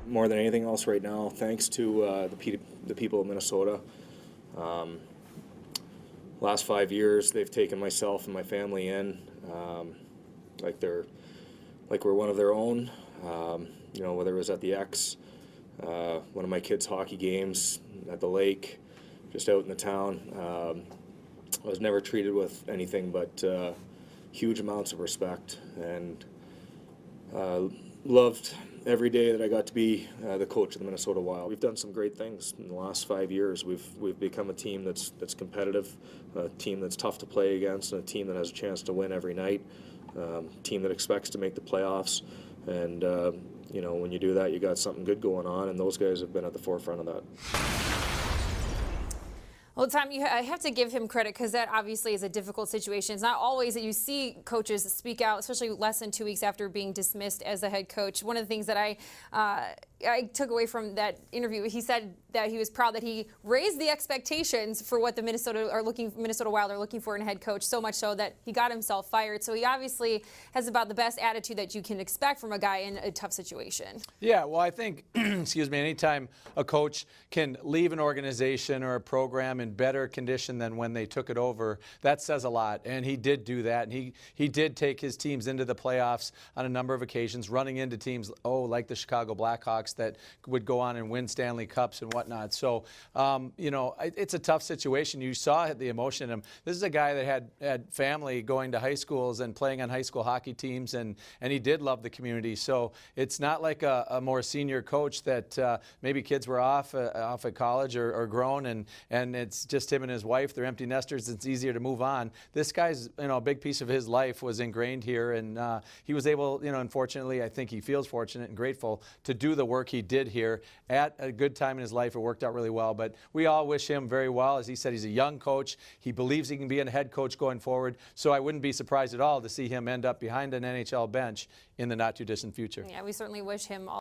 more than anything else right now, thanks to the people of Minnesota. Last 5 years, they've taken myself and my family in like we're one of their own. You know, whether it was at the X, one of my kids' hockey games, at the lake, just out in the town. I was never treated with anything but huge amounts of respect, and loved every day that I got to be the coach of the Minnesota Wild. We've done some great things in the last 5 years. We've become a team that's competitive, a team that's tough to play against, and a team that has a chance to win every night, a team that expects to make the playoffs. And you know, when you do that, you got something good going on, and those guys have been at the forefront of that. Well, Tom, I have to give him credit because that obviously is a difficult situation. It's not always that you see coaches speak out, especially less than 2 weeks after being dismissed as a head coach. One of the things that I took away from that interview, he said that he was proud that he raised the expectations for what the Minnesota Wild are looking for in a head coach, so much so that he got himself fired. So he obviously has about the best attitude that you can expect from a guy in a tough situation. Yeah, well, I think, excuse me, anytime a coach can leave an organization or a program in better condition than when they took it over, that says a lot. And he did do that. And he did take his teams into the playoffs on a number of occasions, running into teams, like the Chicago Blackhawks, that would go on and win Stanley Cups and whatnot. So, you know, it's a tough situation. You saw the emotion in him. This is a guy that had family going to high schools and playing on high school hockey teams, and he did love the community. So it's not like a more senior coach that maybe kids were off at college or grown, and it's just him and his wife. They're empty nesters. It's easier to move on. This guy's, you know, a big piece of his life was ingrained here, and he was able, you know, unfortunately, I think he feels fortunate and grateful to do the work he did here at a good time in his life. It worked out really well, but we all wish him very well. As he said, he's a young coach. He believes he can be a head coach going forward, so I wouldn't be surprised at all to see him end up behind an NHL bench in the not too distant future. Yeah, we certainly wish him all